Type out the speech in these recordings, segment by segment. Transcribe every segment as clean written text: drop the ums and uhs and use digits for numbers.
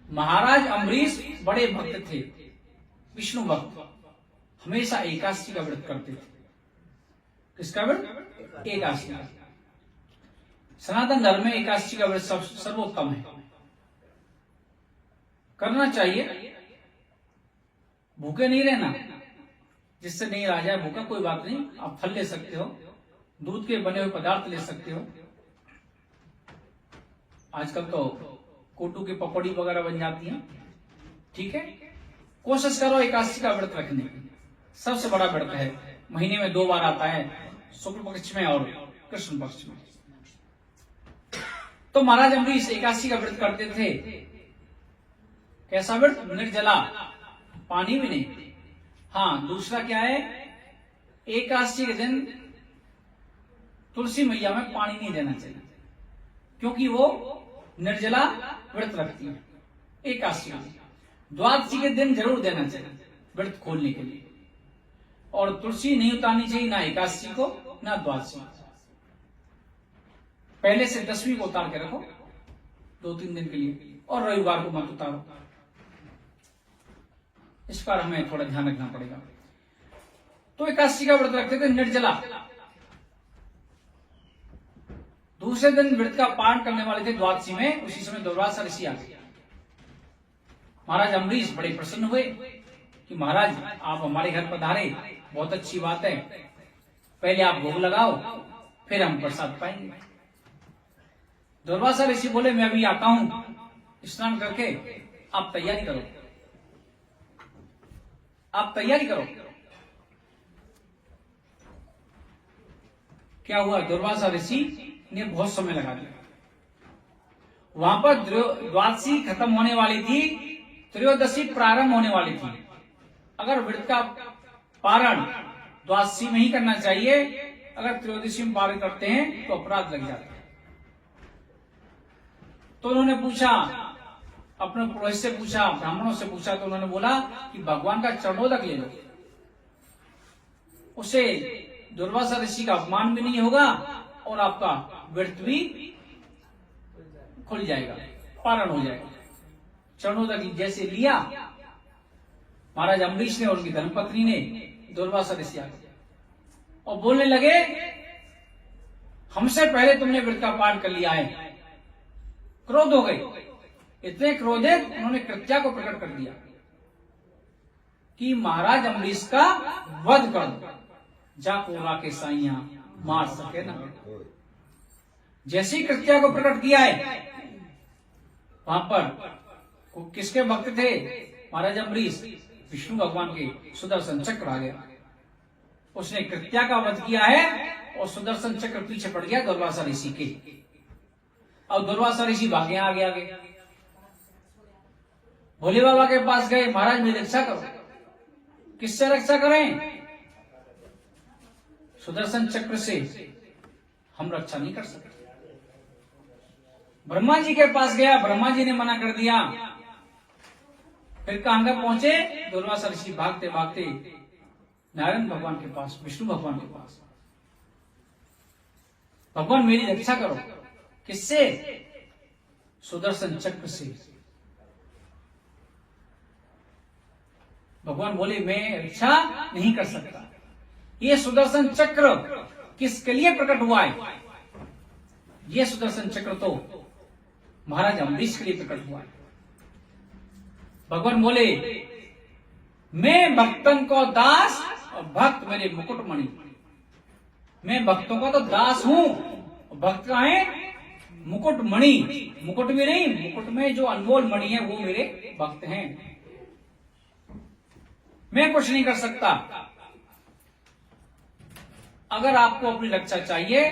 महाराज अम्बरीश बड़े भक्त थे, विष्णु भक्त, हमेशा एकादशी का व्रत करते थे। किसका व्रत? एकादशी का। सनातन धर्म में एकादशी का व्रत सर्वोत्तम है, करना चाहिए। भूखे नहीं रहना, जिससे नहीं रह जाए भूखा कोई बात नहीं, आप फल ले सकते हो, दूध के बने हुए पदार्थ ले सकते हो। आजकल तो कोटू की पकौड़ी वगैरह बन जाती हैं, ठीक है। कोशिश करो एकादशी का व्रत रखने की, सबसे बड़ा व्रत है, महीने में 2 बार आता है, शुक्ल पक्ष में और कृष्ण पक्ष में। तो महाराज अम्बरीश एकादशी का व्रत करते थे। कैसा व्रत? निर्जला, पानी भी नहीं। हाँ, दूसरा क्या है, एकादशी के दिन तुलसी मैया में पानी नहीं देना चाहिए, क्योंकि वो निर्जला व्रत रखती है एकादशी का। द्वादशी के दिन जरूर देना चाहिए व्रत खोलने के लिए, और तुलसी नहीं उतारनी चाहिए ना एकादशी को ना द्वादशी। पहले से 10वीं को उतार के रखो 2-3 दिन के लिए, और रविवार को मत उतारो। इस पर हमें थोड़ा ध्यान रखना पड़ेगा। तो एकादशी का व्रत रखते थे निर्जला। दूसरे दिन व्रत का पारण करने वाले थे द्वादशी में। उसी समय दुर्वासा ऋषि आ गए। महाराज अम्बरीश बड़े प्रसन्न हुए कि महाराज आप हमारे घर पधारे, बहुत अच्छी बात है, पहले आप भोग लगाओ फिर हम प्रसाद पाएंगे। दुर्वासा ऋषि बोले मैं अभी आता हूं, स्नान करके आप तैयारी करो, आप तैयारी करो। क्या हुआ? दुर्वासा ऋषि ने बहुत समय लगा दिया। वहां पर द्वादशी खत्म होने वाली थी, त्रयोदशी प्रारंभ होने वाली थी। अगर व्रत का पारण द्वादशी में ही करना चाहिए, अगर त्रयोदशी में पारण करते हैं तो अपराध लग जाता है। तो उन्होंने पूछा, अपने पुरोहित से पूछा, ब्राह्मणों से पूछा, तो उन्होंने बोला कि भगवान का चरणोदक ले लो, उसे दुर्वासा ऋषि का अपमान भी नहीं होगा और आपका व्रत भी खुल जाएगा, पारण हो जाएगा। चरणोदक जैसे लिया महाराज अम्बरीश ने और उनकी धर्मपत्नी ने, दुर्वासा ऋषि आ गए और बोलने लगे हमसे पहले तुमने व्रत का पाठ कर लिया है। क्रोध हो गए, इतने क्रोधित उन्होंने कृत्या को प्रकट कर दिया कि महाराज अम्बरीश का वध कर दो, जाको राके साइया मार सके ना। जैसे ही कृत्या को प्रकट किया है, वहां पर किसके भक्त थे महाराज अम्बरीश? विष्णु भगवान के सुदर्शन चक्र आ गया। उसने कृत्या का वध किया है और सुदर्शन चक्र पीछे पड़ गया दुर्वासा ऋषि के। अब दुर्वासा ऋषि भागे आगे आगे भोले बाबा के पास गए, महाराज मेरी रक्षा करो। किससे रक्षा करें? सुदर्शन चक्र से हम रक्षा नहीं कर सकते। ब्रह्मा जी के पास गया, ब्रह्मा जी ने मना कर दिया। फिर कहां तक पहुंचे? दुर्वासा ऋषि भागते भागते नारायण भगवान के पास, विष्णु भगवान के पास। भगवान मेरी रक्षा करो। किससे? सुदर्शन चक्र से। भगवान बोले मैं रक्षा नहीं कर सकता। ये सुदर्शन चक्र किसके लिए प्रकट हुआ है? ये सुदर्शन चक्र तो महाराज अम्बरीश के लिए प्रकट हुआ है। भगवान बोले मैं भक्तन को दास और भक्त मेरे मुकुटमणि। मैं भक्तों का तो दास हूं, भक्त का है मुकुटमणि। मुकुट में नहीं, मुकुट में जो अनमोल मणि है वो मेरे भक्त हैं। मैं कुछ नहीं कर सकता। अगर आपको अपनी रक्षा चाहिए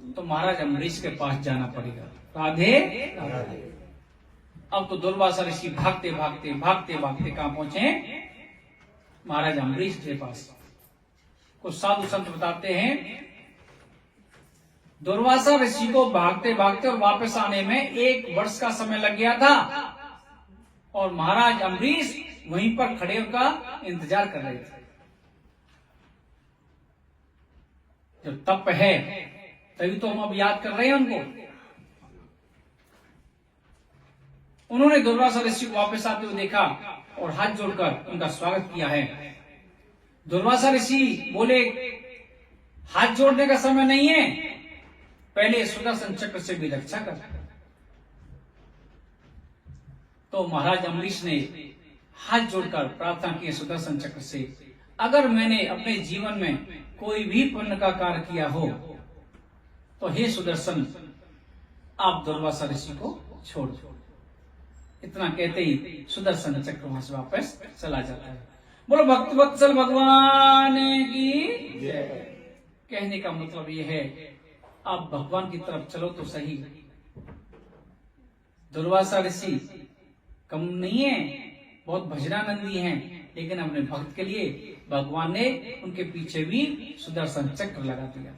तो महाराज अम्बरीश के पास जाना पड़ेगा। राधे राधे। अब तो दुर्वासा ऋषि भागते भागते भागते भागते कहां पहुंचे? महाराज अम्बरीश के पास। कुछ साधु संत बताते हैं दुर्वासा ऋषि को भागते भागते और वापस आने में 1 वर्ष का समय लग गया था, और महाराज अम्बरीश वहीं पर खड़े होकर इंतजार कर रहे थे। जो तप है तभी तो हम अब याद कर रहे हैं उनको। उन्होंने दुर्वासा ऋषि को वापस आते हुए देखा और हाथ जोड़कर उनका स्वागत किया है। दुर्वासा ऋषि बोले, हाथ जोड़ने का समय नहीं है, पहले सुदर्शन चक्र से भी रक्षा कर। तो महाराज अम्बरीश ने हाथ जोड़कर प्रार्थना की सुदर्शन चक्र से, अगर मैंने अपने जीवन में कोई भी पुण्य का कार्य किया हो तो हे सुदर्शन, आप दुर्वासा ऋषि को छोड़ दो। इतना कहते ही सुदर्शन चक्र वहां से वापस चला जाता है। बोलो भक्त वत्सल भगवान की जय। कहने का मतलब यह है, आप भगवान की तरफ चलो तो सही। दुर्वासा ऋषि कम नहीं है, बहुत भजनानंदी हैं, लेकिन अपने भक्त के लिए भगवान ने उनके पीछे भी सुदर्शन चक्र लगा दिया।